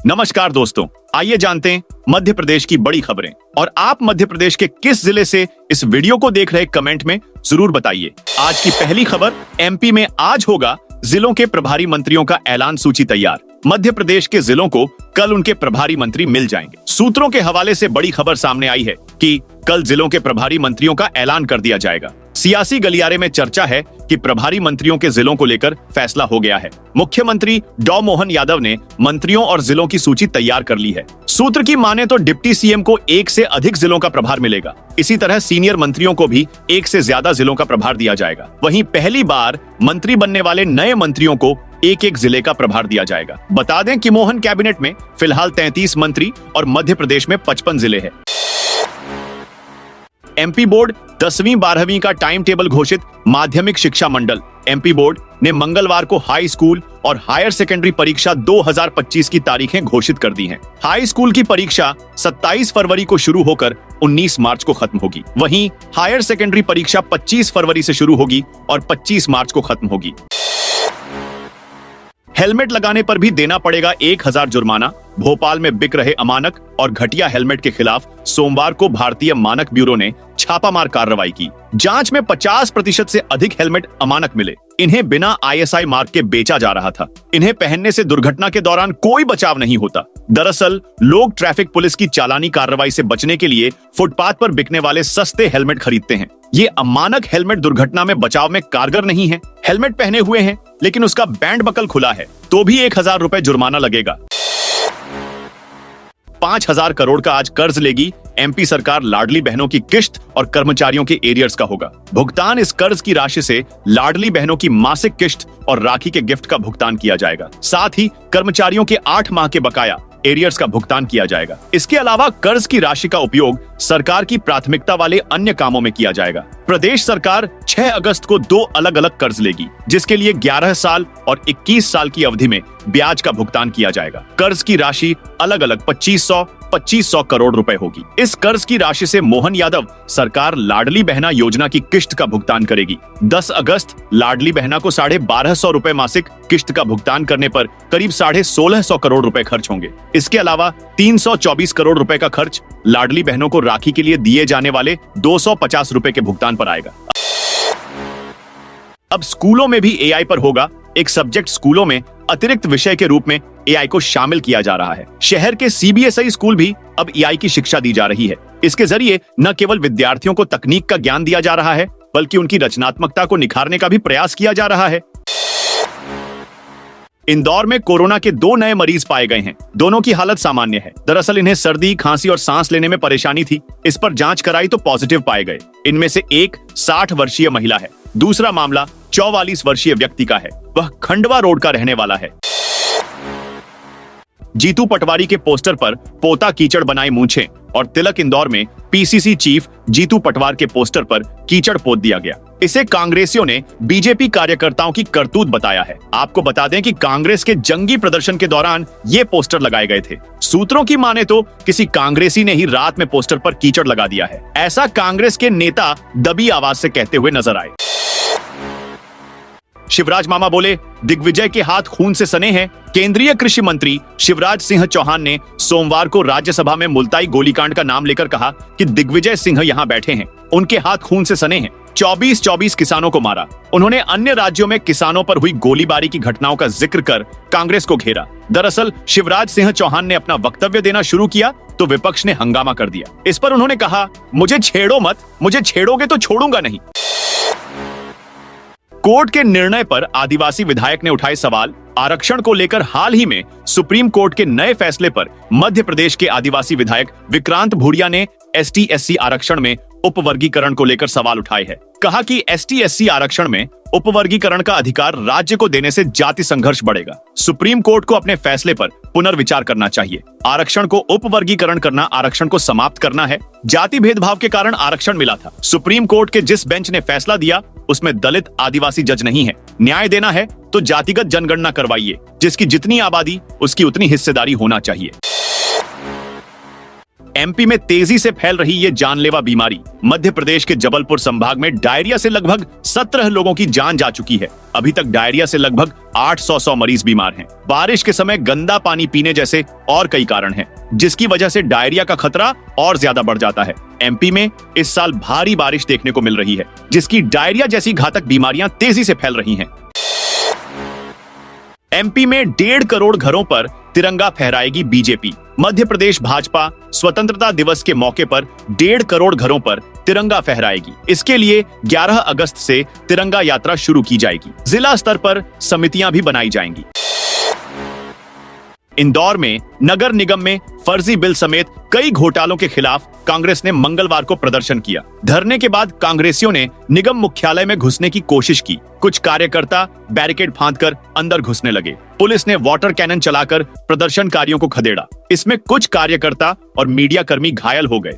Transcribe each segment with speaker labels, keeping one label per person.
Speaker 1: नमस्कार दोस्तों, आइए जानते हैं मध्य प्रदेश की बड़ी खबरें। और आप मध्य प्रदेश के किस जिले से इस वीडियो को देख रहे कमेंट में जरूर बताइए। आज की पहली खबर, एमपी में आज होगा जिलों के प्रभारी मंत्रियों का ऐलान, सूची तैयार। मध्य प्रदेश के जिलों को कल उनके प्रभारी मंत्री मिल जाएंगे। सूत्रों के हवाले से बड़ी खबर सामने आई है कि कल जिलों के प्रभारी मंत्रियों का ऐलान कर दिया जाएगा। सियासी गलियारे में चर्चा है कि प्रभारी मंत्रियों के जिलों को लेकर फैसला हो गया है। मुख्यमंत्री डॉ मोहन यादव ने मंत्रियों और जिलों की सूची तैयार कर ली है। सूत्र की माने तो डिप्टी सीएम को एक से अधिक जिलों का प्रभार मिलेगा। इसी तरह सीनियर मंत्रियों को भी एक से ज्यादा जिलों का प्रभार दिया जाएगा। वहीं पहली बार मंत्री बनने वाले नए मंत्रियों को एक एक जिले का प्रभार दिया जाएगा। बता दें कि मोहन कैबिनेट में फिलहाल 33 मंत्री और मध्य प्रदेश में 55 जिले हैं। एमपी बोर्ड 10वीं 12वीं का टाइम टेबल घोषित। माध्यमिक शिक्षा मंडल एमपी बोर्ड ने मंगलवार को हाई स्कूल और हायर सेकेंडरी परीक्षा 2025 की तारीखें घोषित कर दी हैं। हाई स्कूल की परीक्षा 27 फरवरी को शुरू होकर 19 मार्च को खत्म होगी। वहीं हायर सेकेंडरी परीक्षा 25 फरवरी से शुरू होगी और 25 मार्च को खत्म होगी। हेलमेट लगाने पर भी देना पड़ेगा 1000 जुर्माना। भोपाल में बिक रहे अमानक और घटिया हेलमेट के खिलाफ सोमवार को भारतीय मानक ब्यूरो ने छापामार कार्रवाई की। जांच में 50% से अधिक हेलमेट अमानक मिले। इन्हें बिना आईएसआई मार्क के बेचा जा रहा था। इन्हें पहनने से दुर्घटना के दौरान कोई बचाव नहीं होता। दरअसल लोग ट्रैफिक पुलिस की चालानी कार्रवाई से बचने के लिए फुटपाथ पर बिकने वाले सस्ते हेलमेट खरीदते हैं। ये अमानक हेलमेट दुर्घटना में बचाव में कारगर नहीं है। हेलमेट पहने हुए हैं लेकिन उसका बैंड बकल खुला है तो भी 1000 रुपए जुर्माना लगेगा। 5000 करोड़ का आज कर्ज लेगी एमपी सरकार। लाडली बहनों की किश्त और कर्मचारियों के एरियर्स का होगा भुगतान। इस कर्ज की राशि से लाडली बहनों की मासिक किश्त और राखी के गिफ्ट का भुगतान किया जाएगा। साथ ही कर्मचारियों के 8 माह के बकाया एरियर्स का भुगतान किया जाएगा। इसके अलावा कर्ज की राशि का उपयोग सरकार की प्राथमिकता वाले अन्य कामों में किया जाएगा। प्रदेश सरकार 6 अगस्त को 2 अलग अलग कर्ज लेगी, जिसके लिए 11 साल और 21 साल की अवधि में ब्याज का भुगतान किया जाएगा। कर्ज की राशि अलग अलग 2500 करोड़ रुपए होगी। इस कर्ज की राशि से मोहन यादव सरकार लाडली बहना योजना की किश्त का भुगतान करेगी। 10 अगस्त लाडली बहना को 1250 रुपए मासिक किश्त का भुगतान करने पर करीब 1650 करोड़ रुपए खर्च होंगे। इसके अलावा 324 करोड़ रुपए का खर्च लाडली बहनों को राखी के लिए दिए जाने वाले 250 रुपए के भुगतान पर आएगा। अब स्कूलों में भी एआई पर होगा एक सब्जेक्ट। स्कूलों में अतिरिक्त विषय के रूप में एआई को शामिल किया जा रहा है। शहर के सीबीएसई स्कूल भी अब एआई की शिक्षा दी जा रही है। इसके जरिए न केवल विद्यार्थियों को तकनीक का ज्ञान दिया जा रहा है, बल्कि उनकी रचनात्मकता को निखारने का भी प्रयास किया जा रहा है। इंदौर में कोरोना के 2 नए मरीज पाए गए हैं। दोनों की हालत सामान्य है। दरअसल इन्हें सर्दी, खांसी और सांस लेने में परेशानी थी। इस पर जांच कराई तो पॉजिटिव पाए गए। इनमें से एक 60 वर्षीय महिला है। दूसरा मामला 44 वर्षीय व्यक्ति का है। वह खंडवा रोड का रहने वाला है। जीतू पटवारी के पोस्टर पर पोता कीचड़ बनाई मूंछें और तिलक इंदौर में पीसीसी चीफ जीतू पटवार के पोस्टर पर कीचड़ पोत दिया गया। इसे कांग्रेसियों ने बीजेपी कार्यकर्ताओं की करतूत बताया है। आपको बता दें कि कांग्रेस के जंगी प्रदर्शन के दौरान ये पोस्टर लगाए गए थे। सूत्रों की माने तो किसी कांग्रेसी ने ही रात में पोस्टर पर कीचड़ लगा दिया है। ऐसा कांग्रेस के नेता दबी आवाज से कहते हुए नजर आए। शिवराज मामा बोले, दिग्विजय के हाथ खून से सने हैं। केंद्रीय कृषि मंत्री शिवराज सिंह चौहान ने सोमवार को राज्यसभा में मुल्ताई गोलीकांड का नाम लेकर कहा कि दिग्विजय सिंह यहां बैठे हैं, उनके हाथ खून से सने हैं। 24 किसानों को मारा। उन्होंने अन्य राज्यों में किसानों पर हुई गोलीबारी की घटनाओं का जिक्र कर कांग्रेस को घेरा। दरअसल शिवराज सिंह चौहान ने अपना वक्तव्य देना शुरू किया तो विपक्ष ने हंगामा कर दिया। इस पर उन्होंने कहा, मुझे छेड़ो मत, मुझे छेड़ोगे तो छोड़ूंगा नहीं। कोर्ट के निर्णय पर आदिवासी विधायक ने उठाए सवाल। आरक्षण को लेकर हाल ही में सुप्रीम कोर्ट के नए फैसले पर मध्य प्रदेश के आदिवासी विधायक विक्रांत भूरिया ने एसटी-एससी आरक्षण में उपवर्गीकरण को लेकर सवाल उठाए हैं। कहा कि एसटी-एससी आरक्षण में उपवर्गीकरण का अधिकार राज्य को देने से जाति संघर्ष बढ़ेगा। सुप्रीम कोर्ट को अपने फैसले पर पुनर्विचार करना चाहिए। आरक्षण को उपवर्गीकरण करना आरक्षण को समाप्त करना है। जाति भेदभाव के कारण आरक्षण मिला था। सुप्रीम कोर्ट के जिस बेंच ने फैसला दिया उसमें दलित आदिवासी जज नहीं है। न्याय देना है तो जातिगत जनगणना करवाइए। जिसकी जितनी आबादी उसकी उतनी हिस्सेदारी होना चाहिए। एमपी में तेजी से फैल रही ये जानलेवा बीमारी। मध्य प्रदेश के जबलपुर संभाग में डायरिया से लगभग 17 लोगों की जान जा चुकी है। अभी तक डायरिया से लगभग 800 मरीज बीमार हैं। बारिश के समय गंदा पानी पीने जैसे और कई कारण हैं, जिसकी वजह से डायरिया का खतरा और ज्यादा बढ़ जाता है। एमपी में इस साल भारी बारिश देखने को मिल रही है, जिसकी डायरिया जैसी घातक बीमारियां तेजी से फैल रही हैं। एमपी में 1.5 करोड़ घरों पर तिरंगा फहराएगी बीजेपी। मध्य प्रदेश भाजपा स्वतंत्रता दिवस के मौके पर 1.5 करोड़ घरों पर तिरंगा फहराएगी। इसके लिए 11 अगस्त से तिरंगा यात्रा शुरू की जाएगी। जिला स्तर पर समितियां भी बनाई जाएंगी। इंदौर में नगर निगम में फर्जी बिल समेत कई घोटालों के खिलाफ कांग्रेस ने मंगलवार को प्रदर्शन किया। धरने के बाद कांग्रेसियों ने निगम मुख्यालय में घुसने की कोशिश की। कुछ कार्यकर्ता बैरिकेड फांदकर अंदर घुसने लगे। पुलिस ने वाटर कैनन चलाकर प्रदर्शनकारियों को खदेड़ा। इसमें कुछ कार्यकर्ता और मीडिया कर्मी घायल हो गए।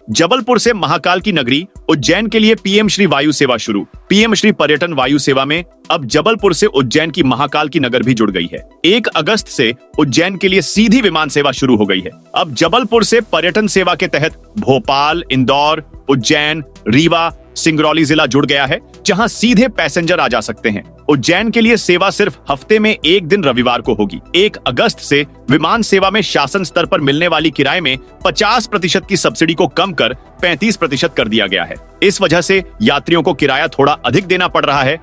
Speaker 1: जबलपुर से महाकाल की नगरी उज्जैन के लिए पीएम श्री वायु सेवा शुरू। पीएम श्री पर्यटन वायु सेवा में अब जबलपुर से उज्जैन की महाकाल की नगर भी जुड़ गई है। 1 अगस्त से उज्जैन के लिए सीधी विमान सेवा शुरू हो गई है। अब जबलपुर से पर्यटन सेवा के तहत भोपाल, इंदौर, उज्जैन, रीवा, सिंगरौली जिला जुड़ गया है, जहां सीधे पैसेंजर आ जा सकते हैं। उज्जैन के लिए सेवा सिर्फ हफ्ते में 1 दिन रविवार को होगी। 1 अगस्त से विमान सेवा में शासन स्तर पर मिलने वाली किराए में 50% की सब्सिडी को कम कर 35% कर दिया गया है। इस वजह से यात्रियों को किराया थोड़ा अधिक देना पड़ रहा है।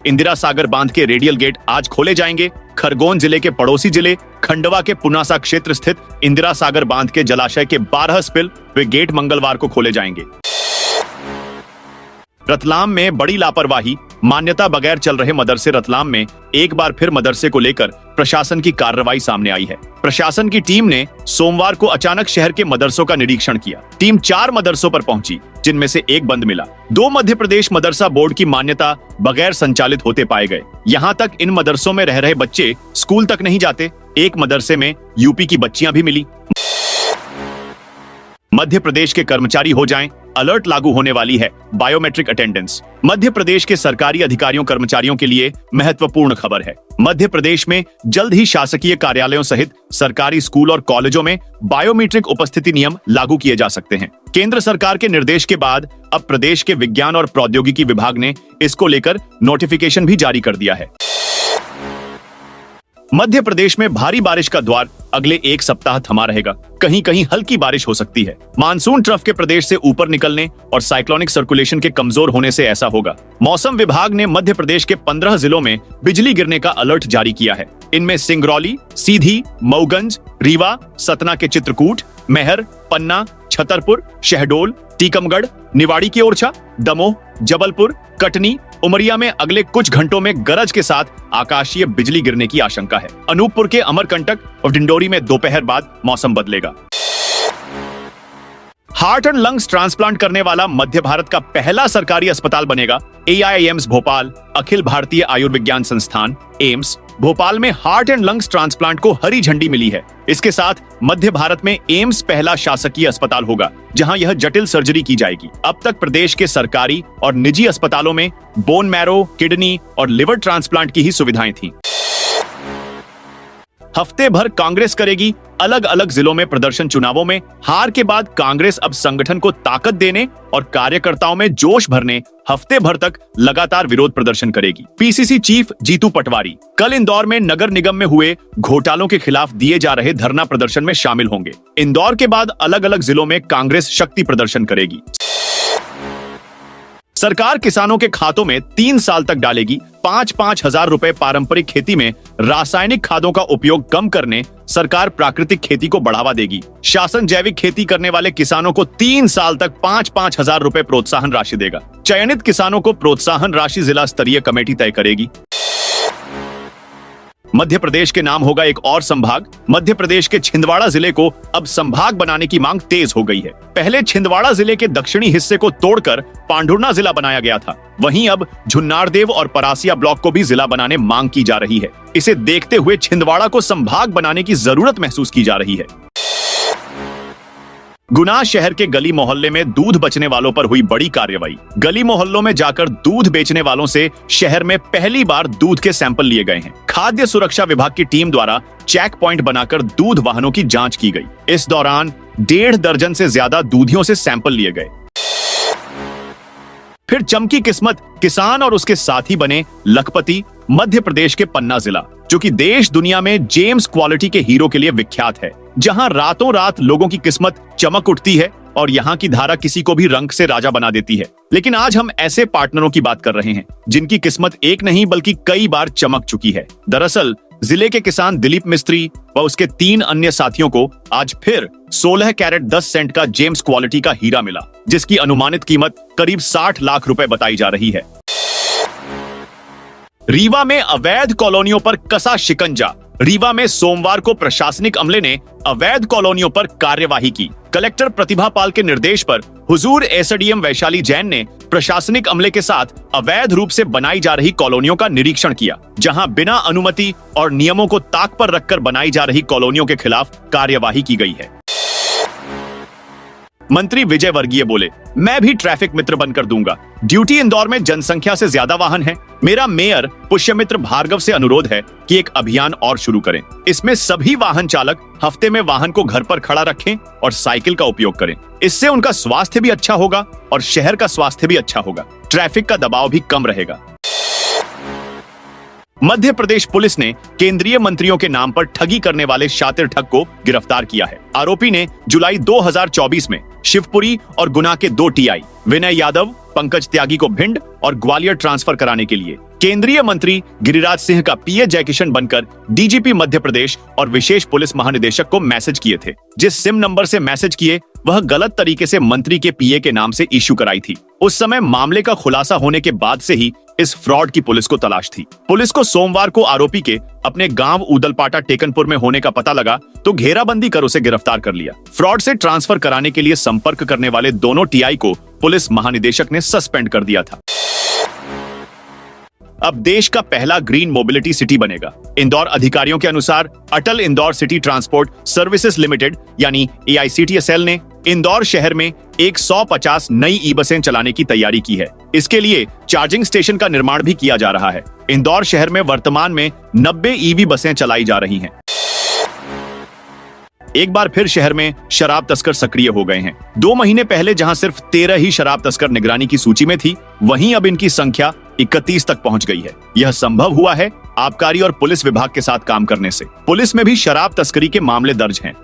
Speaker 1: इंदिरा सागर बांध के रेडियल गेट आज खोले जाएंगे। खरगोन जिले के पड़ोसी जिले खंडवा के पुनासा क्षेत्र स्थित इंदिरा सागर बांध के जलाशय के 12 स्पिल वे गेट मंगलवार को खोले जाएंगे। रतलाम में बड़ी लापरवाही, मान्यता बगैर चल रहे मदरसे। रतलाम में एक बार फिर मदरसे को लेकर प्रशासन की कार्रवाई सामने आई है। प्रशासन की टीम ने सोमवार को अचानक शहर के मदरसों का निरीक्षण किया। टीम 4 मदरसों पर पहुंची, जिनमें से एक बंद मिला। 2 मध्य प्रदेश मदरसा बोर्ड की मान्यता बगैर संचालित होते पाए गए। यहाँ तक इन मदरसों में रह रहे बच्चे स्कूल तक नहीं जाते। एक मदरसे में यूपी की बच्चियां भी मिली। मध्य प्रदेश के कर्मचारी हो जाएं, अलर्ट लागू होने वाली है। Biometric attendance. मध्य प्रदेश के सरकारी अधिकारियों कर्मचारियों के लिए महत्वपूर्ण खबर है। मध्य प्रदेश में जल्द ही शासकीय कार्यालयों सहित सरकारी स्कूल और कॉलेजों में बायोमेट्रिक उपस्थिति नियम लागू किए जा सकते हैं। केंद्र सरकार के निर्देश के बाद अब प्रदेश के विज्ञान और प्रौद्योगिकी विभाग ने इसको लेकर नोटिफिकेशन भी जारी कर दिया है। मध्य प्रदेश में भारी बारिश का द्वार अगले 1 सप्ताह थमा रहेगा। कहीं कहीं हल्की बारिश हो सकती है। मानसून ट्रफ के प्रदेश से ऊपर निकलने और साइक्लोनिक सर्कुलेशन के कमजोर होने से ऐसा होगा। मौसम विभाग ने मध्य प्रदेश के 15 जिलों में बिजली गिरने का अलर्ट जारी किया है। इनमें सिंगरौली, सीधी, मऊगंज, रीवा, सतना के चित्रकूट, मैहर, पन्ना, छतरपुर, शहडोल, टीकमगढ़, निवाड़ी की ओरछा, दमोह, जबलपुर, कटनी, उमरिया में अगले कुछ घंटों में गरज के साथ आकाशीय बिजली गिरने की आशंका है। अनूपपुर के अमरकंटक और डिंडोरी में दोपहर बाद मौसम बदलेगा। हार्ट एंड लंग्स ट्रांसप्लांट करने वाला मध्य भारत का पहला सरकारी अस्पताल बनेगा। AIIMS भोपाल, अखिल भारतीय आयुर्विज्ञान संस्थान एम्स भोपाल में हार्ट एंड लंग्स ट्रांसप्लांट को हरी झंडी मिली है। इसके साथ मध्य भारत में एम्स पहला शासकीय अस्पताल होगा, जहां यह जटिल सर्जरी की जाएगी। अब तक प्रदेश के सरकारी और निजी अस्पतालों में बोन मैरो, किडनी और लिवर ट्रांसप्लांट की ही सुविधाएं थीं। हफ्ते भर कांग्रेस करेगी अलग अलग जिलों में प्रदर्शन। चुनावों में हार के बाद कांग्रेस अब संगठन को ताकत देने और कार्यकर्ताओं में जोश भरने हफ्ते भर तक लगातार विरोध प्रदर्शन करेगी। PCC चीफ जीतू पटवारी कल इंदौर में नगर निगम में हुए घोटालों के खिलाफ दिए जा रहे धरना प्रदर्शन में शामिल होंगे। इंदौर के बाद अलग अलग जिलों में कांग्रेस शक्ति प्रदर्शन करेगी। सरकार किसानों के खातों में 3 साल तक डालेगी 5-5 हजार रुपए। पारंपरिक खेती में रासायनिक खादों का उपयोग कम करने सरकार प्राकृतिक खेती को बढ़ावा देगी। शासन जैविक खेती करने वाले किसानों को 3 साल तक 5-5 हजार रुपए प्रोत्साहन राशि देगा। चयनित किसानों को प्रोत्साहन राशि जिला स्तरीय कमेटी तय करेगी। मध्य प्रदेश के नाम होगा एक और संभाग। मध्य प्रदेश के छिंदवाड़ा जिले को अब संभाग बनाने की मांग तेज हो गई है। पहले छिंदवाड़ा जिले के दक्षिणी हिस्से को तोड़कर पांढुर्णा जिला बनाया गया था। वहीं अब झुन्नारदेव और परासिया ब्लॉक को भी जिला बनाने मांग की जा रही है। इसे देखते हुए छिंदवाड़ा को संभाग बनाने की जरूरत महसूस की जा रही है। गुना शहर के गली मोहल्ले में दूध बचने वालों पर हुई बड़ी कार्रवाई। गली मोहल्लों में जाकर दूध बेचने वालों से शहर में पहली बार दूध के सैंपल लिए गए हैं। खाद्य सुरक्षा विभाग की टीम द्वारा चेक पॉइंट बनाकर दूध वाहनों की जांच की गई। इस दौरान 1.5 दर्जन से ज्यादा दूधियों से सैंपल लिए गए। फिर चमकी किस्मत, किसान और उसके साथी बने लखपति, मध्य प्रदेश के पन्ना जिला, जो कि देश दुनिया में जेम्स क्वालिटी के हीरो के लिए विख्यात है, जहां रातों रात लोगों की किस्मत चमक उठती है और यहाँ की धारा किसी को भी रंग से राजा बना देती है। लेकिन आज हम ऐसे पार्टनरों की बात कर रहे हैं जिनकी किस्मत एक नहीं बल्कि कई बार चमक चुकी है। दरअसल जिले के किसान दिलीप मिस्त्री व उसके 3 अन्य साथियों को आज फिर 16 कैरेट 10 सेंट का जेम्स क्वालिटी का हीरा मिला, जिसकी अनुमानित कीमत करीब 60 लाख रुपए बताई जा रही है। रीवा में अवैध कॉलोनियों पर कसा शिकंजा। रीवा में सोमवार को प्रशासनिक अमले ने अवैध कॉलोनियों पर कार्यवाही की। कलेक्टर प्रतिभा पाल के निर्देश पर हुजूर एसडीएम वैशाली जैन ने प्रशासनिक अमले के साथ अवैध रूप से बनाई जा रही कॉलोनियों का निरीक्षण किया, जहां बिना अनुमति और नियमों को ताक पर रखकर बनाई जा रही कॉलोनियों के खिलाफ कार्यवाही की गई है। मंत्री विजय वर्गीय बोले, मैं भी ट्रैफिक मित्र बनकर दूंगा। ड्यूटी इंदौर में जनसंख्या से ज्यादा वाहन है। मेरा मेयर पुष्यमित्र भार्गव से अनुरोध है कि एक अभियान और शुरू करें। इसमें सभी वाहन चालक हफ्ते में वाहन को घर पर खड़ा रखें और साइकिल का उपयोग करें। इससे उनका स्वास्थ्य भी अच्छा होगा और शहर का स्वास्थ्य भी अच्छा होगा। ट्रैफिक का दबाव भी कम रहेगा। मध्य प्रदेश पुलिस ने केंद्रीय मंत्रियों के नाम पर ठगी करने वाले शातिर ठग को गिरफ्तार किया है। आरोपी ने जुलाई 2024 में शिवपुरी और गुना के 2 टीआई विनय यादव, पंकज त्यागी को भिंड और ग्वालियर ट्रांसफर कराने के लिए केंद्रीय मंत्री गिरिराज सिंह का पीए जयकिशन बनकर डीजीपी मध्य प्रदेश और विशेष पुलिस महानिदेशक को मैसेज किए थे। जिस सिम नंबर से मैसेज किए वह गलत तरीके से मंत्री के पीए के नाम से इश्यू कराई थी। उस समय मामले का खुलासा होने के बाद से ही इस फ्रॉड की पुलिस को तलाश थी। पुलिस को सोमवार को आरोपी के अपने गांव उदलपाटा टेकनपुर में होने का पता लगा तो घेराबंदी कर उसे गिरफ्तार कर लिया। फ्रॉड से ट्रांसफर कराने के लिए संपर्क करने वाले दोनों टीआई को पुलिस महानिदेशक ने सस्पेंड कर दिया था। अब देश का पहला ग्रीन मोबिलिटी सिटी बनेगा। इंदौर अधिकारियों के अनुसार Atal Indore City Transport Services Limited यानी AICTSL ने इंदौर शहर में 150 नई ई बसें चलाने की तैयारी की है। इसके लिए चार्जिंग स्टेशन का निर्माण भी किया जा रहा है। इंदौर शहर में वर्तमान में 90 EV बसें चलाई जा रही हैं। एक बार फिर शहर में शराब तस्कर सक्रिय हो गए हैं। 2 महीने पहले जहां सिर्फ 13 ही शराब तस्कर निगरानी की सूची में थी, वहीं अब इनकी संख्या 31 तक पहुंच गई है। यह संभव हुआ है आबकारी और पुलिस विभाग के साथ काम करने से। पुलिस में भी शराब तस्करी के मामले दर्ज हैं।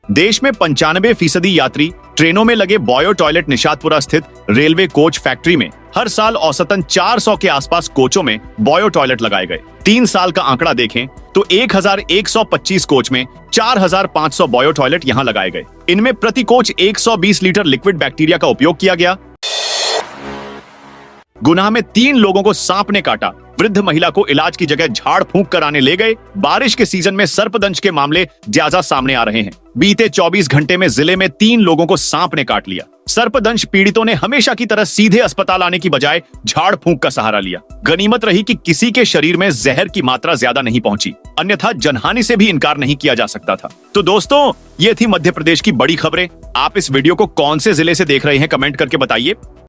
Speaker 1: देश में 95% यात्री ट्रेनों में लगे बॉयो टॉयलेट निशातपुरा स्थित रेलवे कोच फैक्ट्री में हर साल औसतन 400 के आसपास कोचों में बॉयो टॉयलेट लगाए गए। 3 साल का आंकड़ा देखें तो 1125 कोच में 4500 बॉयो टॉयलेट यहां लगाए गए। इनमें प्रति कोच 120 लीटर लिक्विड बैक्टीरिया का उपयोग किया गया। गुना में 3 लोगों को सांप ने काटा। वृद्ध महिला को इलाज की जगह झाड़ फूंक कराने ले गए। बारिश के सीजन में सर्पदंश के मामले ज्यादा सामने आ रहे हैं। बीते 24 घंटे में जिले में 3 लोगों को सांप ने काट लिया। सर्पदंश पीड़ितों ने हमेशा की तरह सीधे अस्पताल आने की बजाय झाड़ फूंक का सहारा लिया। गनीमत रही कि किसी के शरीर में जहर की मात्रा ज्यादा नहीं पहुंची, अन्यथा जनहानि से भी इनकार नहीं किया जा सकता था। तो दोस्तों, ये थी मध्य प्रदेश की बड़ी खबरें। आप इस वीडियो को कौन से जिले से देख रहे हैं कमेंट करके बताइए।